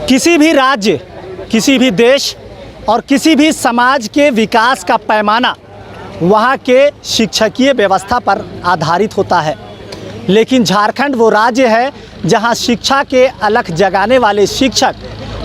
किसी भी राज्य, किसी भी देश और किसी भी समाज के विकास का पैमाना वहाँ के शिक्षकीय व्यवस्था पर आधारित होता है। लेकिन झारखंड वो राज्य है जहाँ शिक्षा के अलख जगाने वाले शिक्षक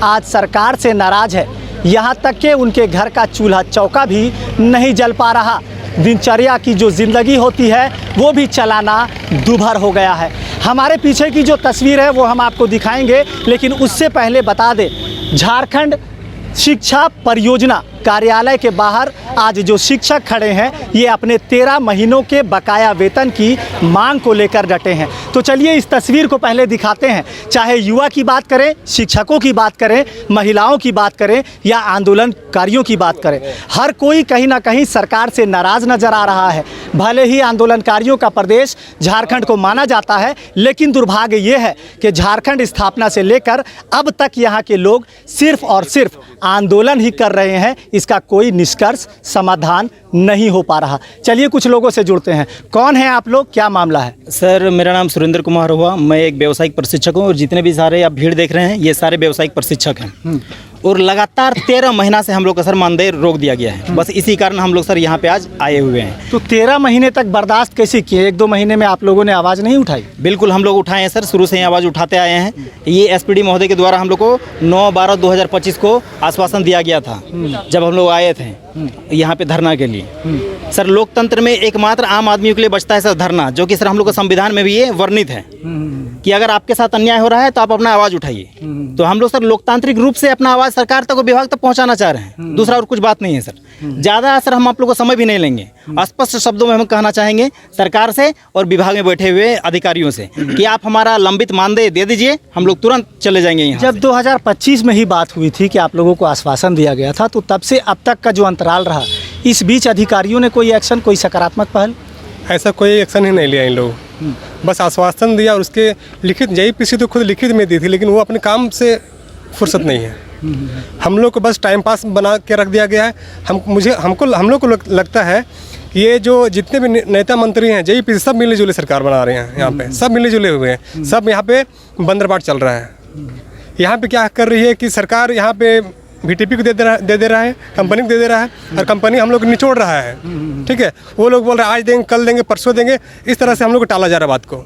आज सरकार से नाराज़ है। यहाँ तक कि उनके घर का चूल्हा चौका भी नहीं जल पा रहा। दिनचर्या की जो ज़िंदगी होती है वो भी चलाना दूभर हो गया है। हमारे पीछे की जो तस्वीर है वो हम आपको दिखाएंगे, लेकिन उससे पहले बता दें, झारखंड शिक्षा परियोजना कार्यालय के बाहर आज जो शिक्षक खड़े हैं ये अपने 13 महीनों के बकाया वेतन की मांग को लेकर डटे हैं। तो चलिए इस तस्वीर को पहले दिखाते हैं। चाहे युवा की बात करें, शिक्षकों की बात करें, महिलाओं की बात करें या आंदोलनकारियों की बात करें, हर कोई कहीं ना कहीं सरकार से नाराज़ नज़र आ रहा है। भले ही आंदोलनकारियों का प्रदेश झारखंड को माना जाता है, लेकिन दुर्भाग्य ये है कि झारखंड स्थापना से लेकर अब तक यहाँ के लोग सिर्फ और सिर्फ आंदोलन ही कर रहे हैं। इसका कोई निष्कर्ष समाधान नहीं हो पा रहा। चलिए कुछ लोगों से जुड़ते हैं। कौन है आप लोग, क्या मामला है? सर, मेरा नाम सुरेंद्र कुमार हुआ। मैं एक व्यावसायिक प्रशिक्षक हूँ और जितने भी सारे आप भीड़ देख रहे हैं ये सारे व्यावसायिक प्रशिक्षक हैं। और लगातार 13 महीना से हम लोग का सर मानदेय रोक दिया गया है। बस इसी कारण हम लोग सर यहाँ पे आज आए हुए हैं। तो 13 महीने तक बर्दाश्त कैसे किए? 1-2 महीने में आप लोगों ने आवाज़ नहीं उठाई? बिल्कुल हम लोग उठाए हैं सर, शुरू से ही आवाज़ उठाते आए हैं। ये एसपीडी महोदय के द्वारा हम लोग को 9/12/2025 को आश्वासन दिया गया था जब हम लोग आए थे यहाँ पे धरना के लिए। सर, लोकतंत्र में एकमात्र आम आदमी के लिए बचता है सर धरना, जो कि सर हम लोग का संविधान में भी ये वर्णित है कि अगर आपके साथ अन्याय हो रहा है तो आप अपना आवाज़ उठाइए। तो हम लोग सर लोकतांत्रिक रूप से अपना आवाज़ सरकार तक, विभाग तक पहुंचाना चाह रहे हैं। दूसरा और कुछ बात नहीं है सर। ज़्यादा सर हम आप लोग को समय भी नहीं लेंगे। स्पष्ट शब्दों में हम कहना चाहेंगे सरकार से और विभाग में बैठे हुए अधिकारियों से कि आप हमारा लंबित मानदेय दे दीजिए, हम लोग तुरंत चले जाएंगे यहाँ। जब 2025 में ही बात हुई थी कि आप लोगों को आश्वासन दिया गया था, तो तब से अब तक का जो अंतराल रहा, इस बीच अधिकारियों ने कोई एक्शन, कोई सकारात्मक पहल? ऐसा कोई एक्शन ही नहीं लिया इन लोग। बस आश्वासन दिया और उसके लिखित JPC तो खुद लिखित में दी थी, लेकिन वो अपने काम से फुर्सत नहीं है। हम लोग को बस टाइम पास बना के रख दिया गया है। हम लोग को लगता है ये जो जितने भी नेता मंत्री हैं JPC सब मिले जुले सरकार बना रहे हैं। यहाँ पे सब मिले जुले हुए हैं। सब यहाँ पे बंदरबाट चल रहा है। यहाँ पे क्या कर रही है कि सरकार यहाँ पे VTP को दे दे रहा है, कंपनी को दे रहा है, और कंपनी हम लोग निचोड़ रहा है। ठीक है, वो लोग बोल रहे हैं आज देंगे, कल देंगे, परसों देंगे। इस तरह से हम लोग को टाला जा रहा है बात को।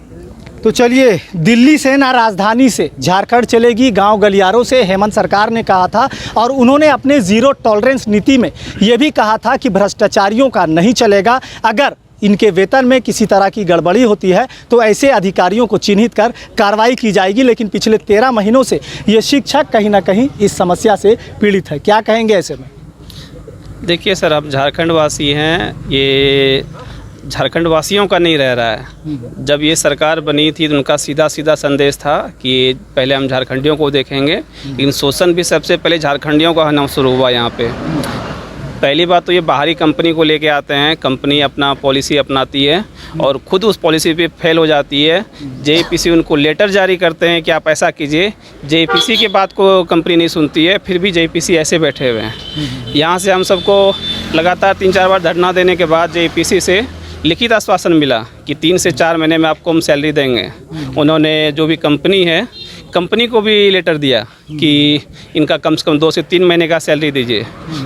तो चलिए, दिल्ली से ना राजधानी से झारखंड चलेगी, गांव गलियारों से हेमंत सरकार ने कहा था। और उन्होंने अपने ज़ीरो टॉलरेंस नीति में ये भी कहा था कि भ्रष्टाचारियों का नहीं चलेगा। अगर इनके वेतन में किसी तरह की गड़बड़ी होती है तो ऐसे अधिकारियों को चिन्हित कर कार्रवाई की जाएगी। लेकिन पिछले 13 महीनों से ये शिक्षक कहीं ना कहीं इस समस्या से पीड़ित है। क्या कहेंगे ऐसे में? देखिए सर, आप झारखंड वासी हैं, ये झारखंड वासियों का नहीं रह रहा है। जब ये सरकार बनी थी तो उनका सीधा संदेश था कि पहले हम झारखंडियों को देखेंगे, लेकिन शोषण भी सबसे पहले झारखंडियों का होना शुरू हुआ यहाँ पे। पहली बात तो ये बाहरी कंपनी को लेके आते हैं, कंपनी अपना पॉलिसी अपनाती है और ख़ुद उस पॉलिसी पे फेल हो जाती है। JPC उनको लेटर जारी करते हैं कि आप ऐसा कीजिए। JPC के बात को कंपनी नहीं सुनती है, फिर भी JPC ऐसे बैठे हुए हैं। यहाँ से हम सबको लगातार 3-4 बार धरना देने के बाद JPC से लिखित आश्वासन मिला कि 3 से 4 महीने में आपको हम सैलरी देंगे। उन्होंने जो भी कंपनी है, कंपनी को भी लेटर दिया कि इनका कम से कम 2 से 3 महीने का सैलरी दीजिए,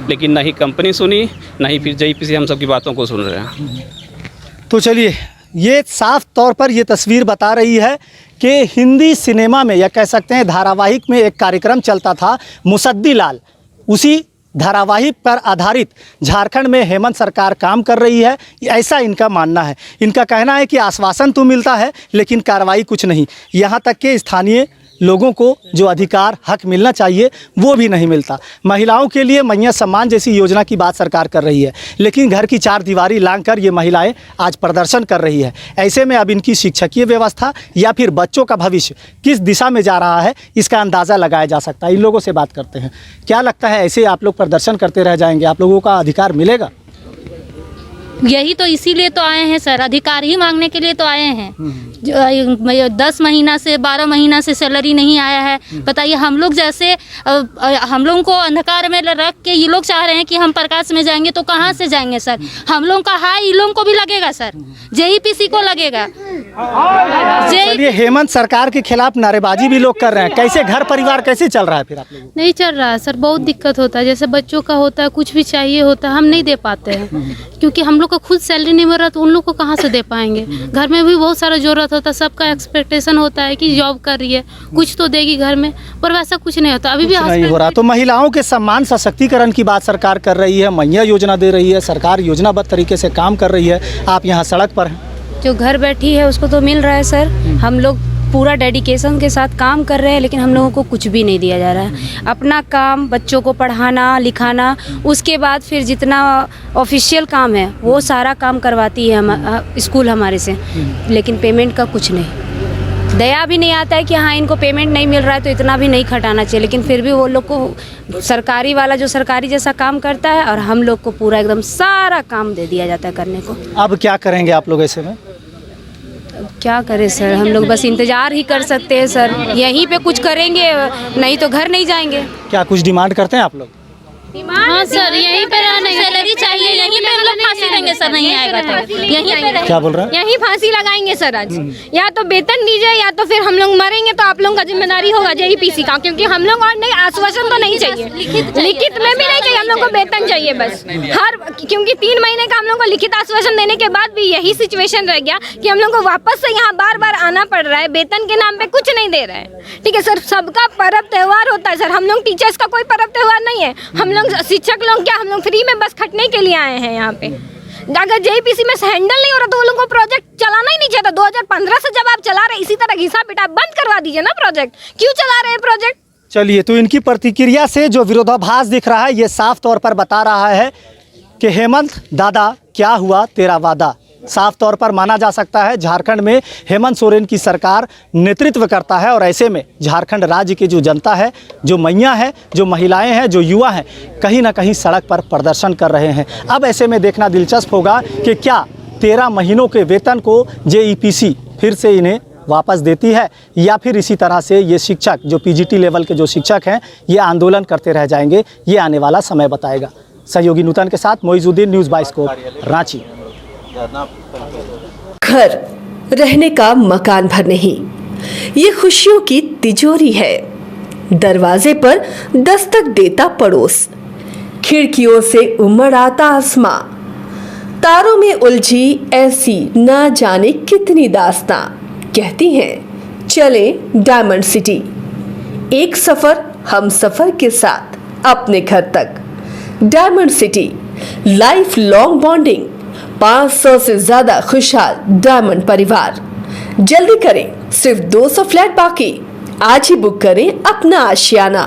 लेकिन ना ही कंपनी सुनी, ना ही फिर JPC हम सब की बातों को सुन रहे हैं। तो चलिए, ये साफ तौर पर ये तस्वीर बता रही है कि हिंदी सिनेमा में, या कह सकते हैं धारावाहिक में, एक कार्यक्रम चलता था मुसद्दी लाल। उसी धारावाहिक पर आधारित झारखंड में हेमंत सरकार काम कर रही है, ऐसा इनका मानना है। इनका कहना है कि आश्वासन तो मिलता है लेकिन कार्रवाई कुछ नहीं। यहाँ तक कि स्थानीय लोगों को जो अधिकार हक मिलना चाहिए वो भी नहीं मिलता। महिलाओं के लिए मैया सम्मान जैसी योजना की बात सरकार कर रही है, लेकिन घर की 4 दीवारी लांघकर ये महिलाएं आज प्रदर्शन कर रही है। ऐसे में अब इनकी शिक्षकीय व्यवस्था या फिर बच्चों का भविष्य किस दिशा में जा रहा है, इसका अंदाज़ा लगाया जा सकता है। इन लोगों से बात करते हैं। क्या लगता है, ऐसे आप लोग प्रदर्शन करते रह जाएंगे? आप लोगों का अधिकार मिलेगा? यही तो इसीलिए तो आए हैं सर, अधिकार ही मांगने के लिए तो आए हैं। 10 महीना से 12 महीना से सैलरी नहीं आया है। बताइए, हम लोग जैसे हम लोगों को अंधकार में रख के ये लोग चाह रहे हैं कि हम प्रकाश में जाएंगे, तो कहाँ से जाएंगे सर? हम लोगों का हाई इन लोगों को भी लगेगा सर, जेईपीसी को लगेगा। चलिए, हेमंत सरकार के खिलाफ नारेबाजी भी लोग कर रहे हैं, कैसे घर परिवार कैसे चल रहा है फिर आप लोग? नहीं चल रहा है सर, बहुत दिक्कत होता है। जैसे बच्चों का होता है, कुछ भी चाहिए होता है, हम नहीं दे पाते हैं क्योंकि हम लोग को खुद सैलरी नहीं मिल रहा, तो उन लोग को कहाँ से दे पाएंगे? घर में भी बहुत सारा जरूरत होता है, सबका एक्सपेक्टेशन होता है कि जॉब कर रही है, कुछ तो देगी घर में, पर वैसा कुछ नहीं होता। अभी भी नहीं हो रहा। तो महिलाओं के सम्मान सशक्तिकरण की बात सरकार कर रही है, मैया योजना दे रही है, सरकार योजनाबद्ध तरीके से काम कर रही है, आप यहाँ सड़क पर हैं। जो घर बैठी है उसको तो मिल रहा है सर, हम लोग पूरा डेडिकेशन के साथ काम कर रहे हैं, लेकिन हम लोगों को कुछ भी नहीं दिया जा रहा है। अपना काम, बच्चों को पढ़ाना लिखाना, उसके बाद फिर जितना ऑफिशियल काम है वो सारा काम करवाती है स्कूल हमारे से, लेकिन पेमेंट का कुछ नहीं। दया भी नहीं आता है कि हाँ इनको पेमेंट नहीं मिल रहा है तो इतना भी नहीं खटाना चाहिए, लेकिन फिर भी वो लोग को सरकारी वाला जो सरकारी जैसा काम करता है, और हम लोग को पूरा एकदम सारा काम दे दिया जाता है करने को। अब क्या करेंगे आप लोग ऐसे में? क्या करें सर, हम लोग बस इंतजार ही कर सकते हैं सर, यहीं पे कुछ करेंगे, नहीं तो घर नहीं जाएंगे। क्या कुछ डिमांड करते हैं आप लोग? हाँ सर, यहीं पे रहने सैलरी चाहिए, यहीं पे हम लोग फांसी देंगे सर, नहीं आएगा तो यहीं पे। क्या बोल रहे हैं? यहीं फांसी लगाएंगे सर आज, या तो वेतन दीजिए या तो फिर हम लोग मरेंगे तो आप लोगों का जिम्मेदारी होगा जेईपीसी का, क्योंकि हम लोग और नहीं, आश्वासन तो नहीं चाहिए, लिखित में भी नहीं चाहिए, हम लोग को वेतन चाहिए बस क्योंकि 3 महीने का हम लोग को लिखित आश्वासन देने के बाद भी यही सिचुएशन रह गया कि हम लोग को वापस से यहाँ बार बार आना पड़ रहा है, वेतन के नाम पे कुछ नहीं दे रहे हैं। ठीक है सर, सबका पर्व त्योहार होता है सर, हम लोग टीचर्स का कोई पर्व त्योहार नहीं है, हम लोग शिक्षक लोग क्या, हम लोग फ्री में बस खटने के लिए आए हैं यहाँ पे। अगर जेईपीसी में हैंडल नहीं हो रहा तो वो लोगों को प्रोजेक्ट चलाना ही नहीं चाहिए। 2015 से जब आप चला रहे इसी तरह घिसा पिटा, बंद करवा दीजिए ना प्रोजेक्ट, क्यों चला रहे हैं प्रोजेक्ट? चलिए, तो इनकी प्रतिक्रिया से जो विरोधाभास दिख रहा है, ये साफ तौर पर बता रहा है कि हेमंत दादा क्या हुआ तेरा वादा। साफ तौर पर माना जा सकता है झारखंड में हेमंत सोरेन की सरकार नेतृत्व करता है, और ऐसे में झारखंड राज्य की जो जनता है, जो मैया है, जो महिलाएं हैं, जो युवा हैं, कहीं ना कहीं सड़क पर प्रदर्शन कर रहे हैं। अब ऐसे में देखना दिलचस्प होगा कि क्या 13 महीनों के वेतन को जेईपीसी फिर से इन्हें वापस देती है, या फिर इसी तरह से ये शिक्षक, जो पीजीटी लेवल के जो शिक्षक हैं, ये आंदोलन करते रह जाएंगे। ये आने वाला समय बताएगा। सहयोगी नूतन के साथ मोइजुद्दीन, न्यूज़ बाइस्कोप, रांची। घर रहने का मकान भर नहीं, ये खुशियों की तिजोरी है। दरवाजे पर दस्तक देता पड़ोस, खिड़कियों से उमड़ आता आसमां, तारों में उलझी ऐसी ना जाने कितनी दास्तां। कहती हैं चले डायमंड सिटी, एक सफर हम सफर के साथ अपने घर तक। Diamond city, life long bonding, 500 से ज्यादा खुशहाल डायमंड परिवार। जल्दी करें, सिर्फ 200 फ्लैट बाकी। आज ही बुक करें अपना आशियाना।